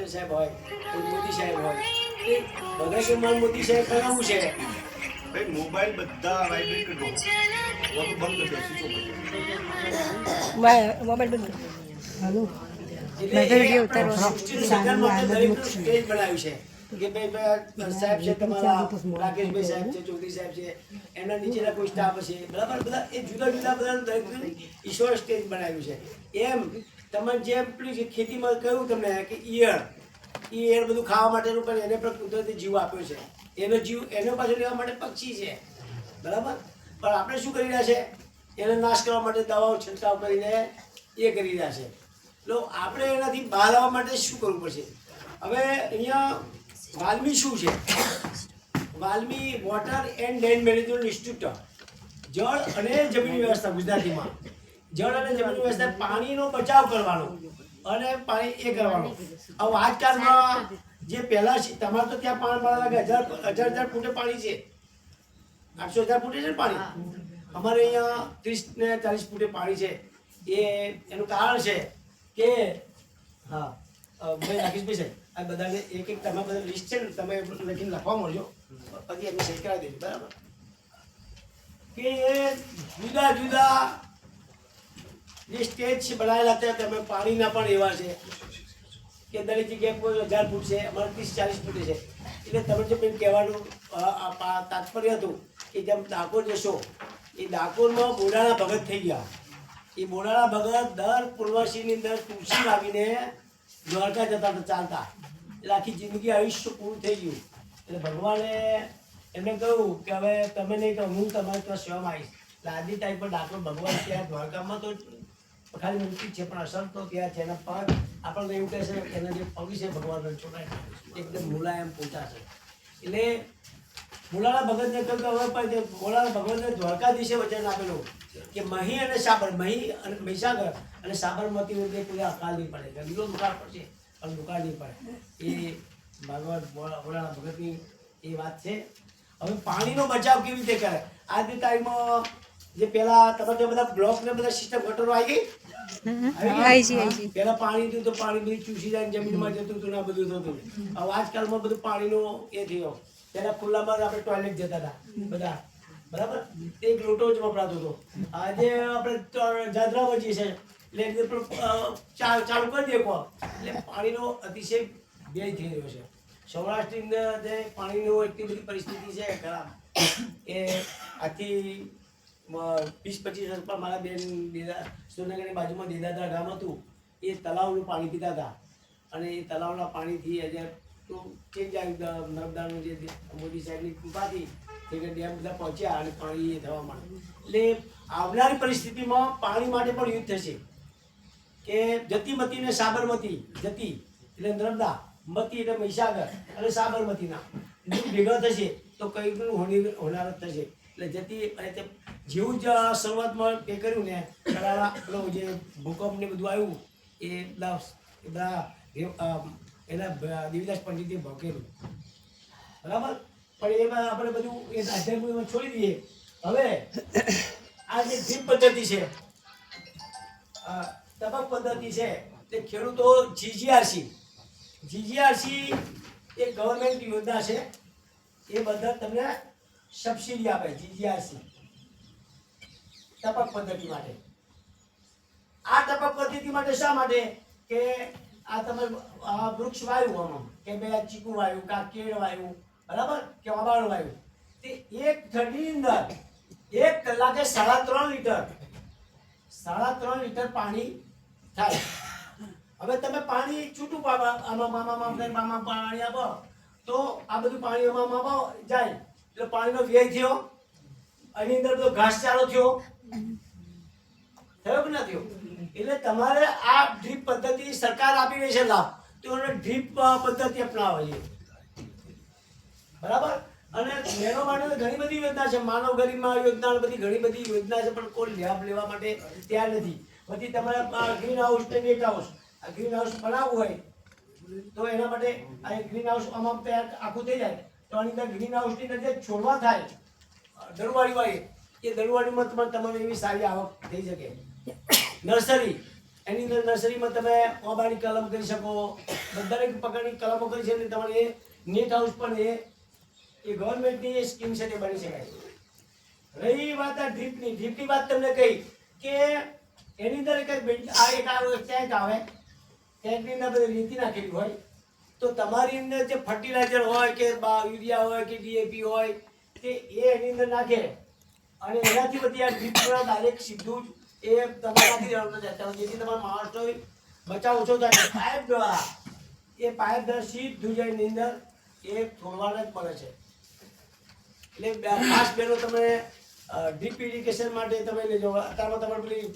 પાટીલ સાહેબ હોય મોદી સાહેબ હોય એ ભગત મોદી સાહેબ કરાવવું છે ભાઈ મોબાઈલ બધા વાઇબ્રેટ કરો वो तो बंद कर दो स्विच ऑफ મોબાઈલ બંધ કરો. હાલો એટલે વિડિયો ઉતારો સ્ટેજ બનાવ્યું છે કે ભાઈ સાહેબ છે તમારા રાકેશભાઈ સાહેબ છે ચૌધરી સાહેબ છે એમના નીચેના કોઈ સ્ટાફ હશે બરાબર બધા એ જુદા જુદા બધા દરેક ઈશ્વર સ્ટેજ બનાવ્યું છે એમ તમે જેમ પેલી ખેતીમાં કહ્યું તમને કે ઈયળ બધું ખાવા માટેનું પણ એને પણ કુદરતી જીવ આપ્યો છે એનો જીવ એનો પાછળ લેવા માટે પક્ષી છે બરાબર પણ આપણે શું કરી રહ્યા છે એને નાશ કરવા માટે દવાઓ છંટકાવ કરીને એ કરી રહ્યા છે તો આપણે એનાથી બહાર આવવા માટે શું કરવું પડશે હવે અહીંયા વાલ્મી શું છે WALMI water and land management institute જળ અને જમીન વ્યવસ્થા ગુજરાતીમાં જળ અને જમીન વ્યવસ્થા પાણીનો બચાવ કરવાનો અને પાણી એ કરવાનો હવે આજકાલમાં જે પહેલા છે તમારે તો ત્યાં પાણી મળવા લાગે હજાર ફૂટે પાણી છે 800,000 ફૂટે છે ને પાણી અમારે અહીંયા 30 ને 40 ફૂટે પાણી છે એનું કારણ છે કે હા ભાઈ રાકેશભાઈ સાહેબ આ બધાને એક તમે બધા લિસ્ટ છે ને તમે લખીને લખવા મળજો પછી એમને સહી કરાવી દેજો બરાબર કે એ જુદા જુદા જે સ્ટેજ બનાવેલા હતા તમે પાણીના પણ એવા છે કે દરેક જગ્યાએ કોઈ 1000 ફૂટ છે અમારે 30-40 ફૂટ છે એટલે તમે જે પેલું કહેવાનું તાત્પર્ય હતું કે જેમ ડાકોર જશો એ ડાકોરમાં બોડાળા ભગત થઈ ગયા એ બોડાળા ભગત દર પૂર્વશીની અંદર તુલસી લાવીને દ્વારકા જતા હતા ચાલતા એટલે આખી જિંદગી આયુષ્ય પૂરું થઈ ગયું એટલે ભગવાને એમને કહ્યું કે હવે તમે નહીં કહો હું તમારે ત્યાં સેવામાં આવીશ એટલે આજની ટાઈમ પર ડાકોર ભગવાન ત્યાં દ્વારકામાં તો ખાલી મૂર્તિ છે પણ અસર તો ત્યાં છે એના પગ આપણને એવું કહે છે એના જે પગ છે ભગવાન છોટાય એકદમ મુલાયમ પોચા છે એટલે બોલાળા ભગતને કહ્યું કે હવે પણ બોલાળા ભગવતને દ્વારકાધીશે વચન આપેલું કે મહી અને સાબર મહી અને મહીસાગર અને સાબરમતી વખતે કોઈ અકાલ નહીં પડે ગરીબો દુકાળ પડશે પણ દુકાળ નહીં પડે એ ભગવત બોલાળા ભગતની એ વાત છે હવે પાણીનો બચાવ કેવી રીતે કરે આજની તારીખમાં જે પેલા તમારે બધા બ્લોક ને બધા સિસ્ટમ ગટરો આવી ગઈ પેલા પાણી હતું તો પાણી બધું ચૂસી જાય જમીનમાં જતું હતું ને બધું થતું હવે આજકાલમાં બધું પાણીનો એ થયો પેલા ખુલ્લામાં આપણે ટોયલેટ જતા હતા બધા બરાબર એક લોટો જ વપરાતો હતો આજે આપણે જાદરા વચી છે એટલે ચાલુ કરી દે એટલે પાણીનો અતિશય વ્યય થઈ રહ્યો છે સૌરાષ્ટ્રની અંદર પાણીનો એટલી બધી પરિસ્થિતિ છે ખરાબ કે આથી 20-25 વર્ષ પર મારા બેન સુરનગરની બાજુમાં દેદાદરા ગામ હતું એ તલાવનું પાણી પીતા હતા અને એ તલાવના પાણીથી આજે તો ચેન્જ આવ્યું નર્મદાનું જે મોદી સાહેબની કૃપાથી એ ડેમ બધા પહોંચ્યા અને પાણી એ થવા માંડ્યું એટલે આવનારી પરિસ્થિતિમાં પાણી માટે પણ યુદ્ધ થશે કે જતીમતી ને સાબરમતી જતી એટલે નર્મદા મતી એટલે મહીસાગર અને સાબરમતીના ભેગા થશે તો કંઈકનું હોનારત થશે એટલે જતી અને તે જેવું જ શરૂઆતમાં એ કર્યું ને પેલો જે ભૂકંપ ને બધું આવ્યું એ બધા એના દેવીદાસ પંડિતે ભોગેલું બરાબર પણ એમાં આપણે બધું એ આધ્યાત્મિકમાં છોડી દઈએ હવે આ જે ડ્રીપ પદ્ધતિ છે ટપક પદ્ધતિ છે તે ખેડૂતો જીજીઆરસી એ ગવર્મેન્ટ યોજના છે એ બધા તમને સબસિડી આપે જીજીઆરસી ટપક પદ્ધતિ માટે આ ટપક પદ્ધતિ માટે શા માટે કે આ તમે વૃક્ષ વાયુ આમાં કે બે ચીકુ વાયુ કા કેળ વાયુ બરાબર કે અબાળ વાયુ તે એક થડીની અંદર 1 કલાકે 3.5 લીટર પાણી થાય હવે તમે પાણી છૂટું આમાં પાણી આપો તો આ બધું પાણી આમાં જાય એટલે પાણીનો વ્યય થયો એની અંદર બધો ઘાસચારો થયો કે ના થયો એટલે તમારે આ ડ્રીપ પદ્ધતિ સરકાર આપી રહી છે લાભ તો એને ડ્રીપ પદ્ધતિ અપનાવવા જોઈએ બરાબર અને બહેનો માટે ઘણી બધી યોજના છે માનવ ગરીબમાં યોજના બધી ઘણી બધી યોજના છે પણ કોઈ લાભ લેવા માટે તૈયાર નથી પછી તમારે ગ્રીન હાઉસ ને નેટ હાઉસ આ ગ્રીન હાઉસ બનાવવું હોય તો એના માટે આ ગ્રીન હાઉસ આમાં તૈયાર આખું થઈ જાય તો આની અંદર ગ્રીન હાઉસની અંદર જે છોડવા થાય દરવાડી વાળી એ દરવાડીમાં તમારે એવી સારી આવક થઈ શકે નર્સરી એની અંદર નર્સરીમાં તમે ઓબાની કલમ કરી શકો, દરેક પ્રકારની કલમો કરી છે. તમારે નેટ હાઉસ પણ એ ગવર્મેન્ટની એ સ્કીમ છે તે બની શકાય. રહી વાત આ ડ્રીપની વાત તમને કહી કે એની અંદર એક ટેન્ક આવે, ટેન્કની અંદર બધી રેતી નાખેલી હોય. તો તમારી અંદર જે ફર્ટિલાઇઝર હોય કે યુરિયા હોય કે ડીએપી હોય તે એની અંદર નાખે અને એનાથી બધી આ ડ્રીપ ડાયરેક્ટ સીધું જ એ તમે નાખી દેવાનું જતા, જેથી તમારા માણસનો બચાવ ઓછો થાય. પાઇપ દ્વારા એ પાઇપ દ્વારા સીધું જાય એની અંદર એ છોડવાને જ મળે છે. એટલે ખાસ પહેલો તમે ડ્રીપ ઇરિગેશન માટે તમે લેજો. અત્યારમાં તમારે પેલી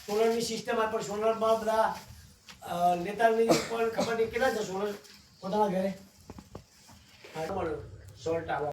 સોલરની સિસ્ટમ આવે, પણ સોલરમાં બધા નેતાની પણ ખબર નહીં કેટલા છે સોલર પોતાના ઘરે સોલ્ટ આવે.